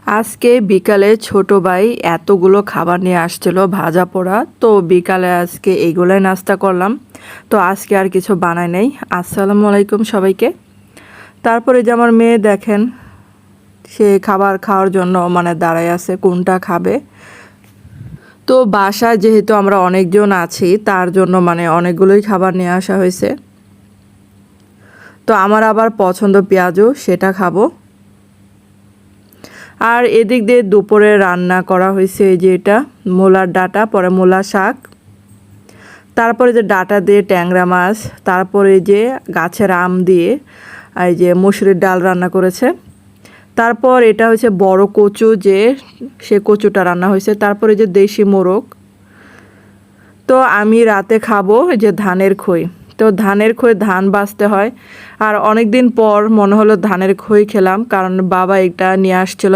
আজকে বিকালে ছোট ভাই এতগুলো খাবার নিয়ে আসছিল ভাজা পোড়া, তো বিকালে আজকে এইগুলাই নাস্তা করলাম। তো আজকে আর কিছু বানাই নাই। আসসালামু আলাইকুম সবাইকে। তারপরে যে আমার মেয়ে দেখেন, সে খাবার খাওয়ার জন্য দাঁড়ায় আছে কোনটা খাবে। তো বাসায় যেহেতু আমরা অনেকজন আছি, তার জন্য অনেকগুলোই খাবার নিয়ে আসা হয়েছে। তো আমার আবার পছন্দ পেঁয়াজু, সেটা খাবো। আর এদিক দিয়ে দুপুরে রান্না করা হয়েছে এই যে এটা মূলার ডাঁটা, পরে মূলা শাক, তারপরে যে ডাঁটা দিয়ে ট্যাংরা মাছ, তারপরে যে গাছের আম দিয়ে এই যে মসুরির ডাল রান্না করেছে। তারপর এটা হচ্ছে বড় কচু, যে সে কচুটা রান্না হয়েছে। তারপরে যে দেশি মোরগ। তো আমি রাতে খাবো যে ধানের খই। তো ধানের খই ধান বাছতে হয়, আর অনেক দিন পর মনে হলো ধানের খই খেলাম, কারণ বাবা এটা নিয়ে আসছিল।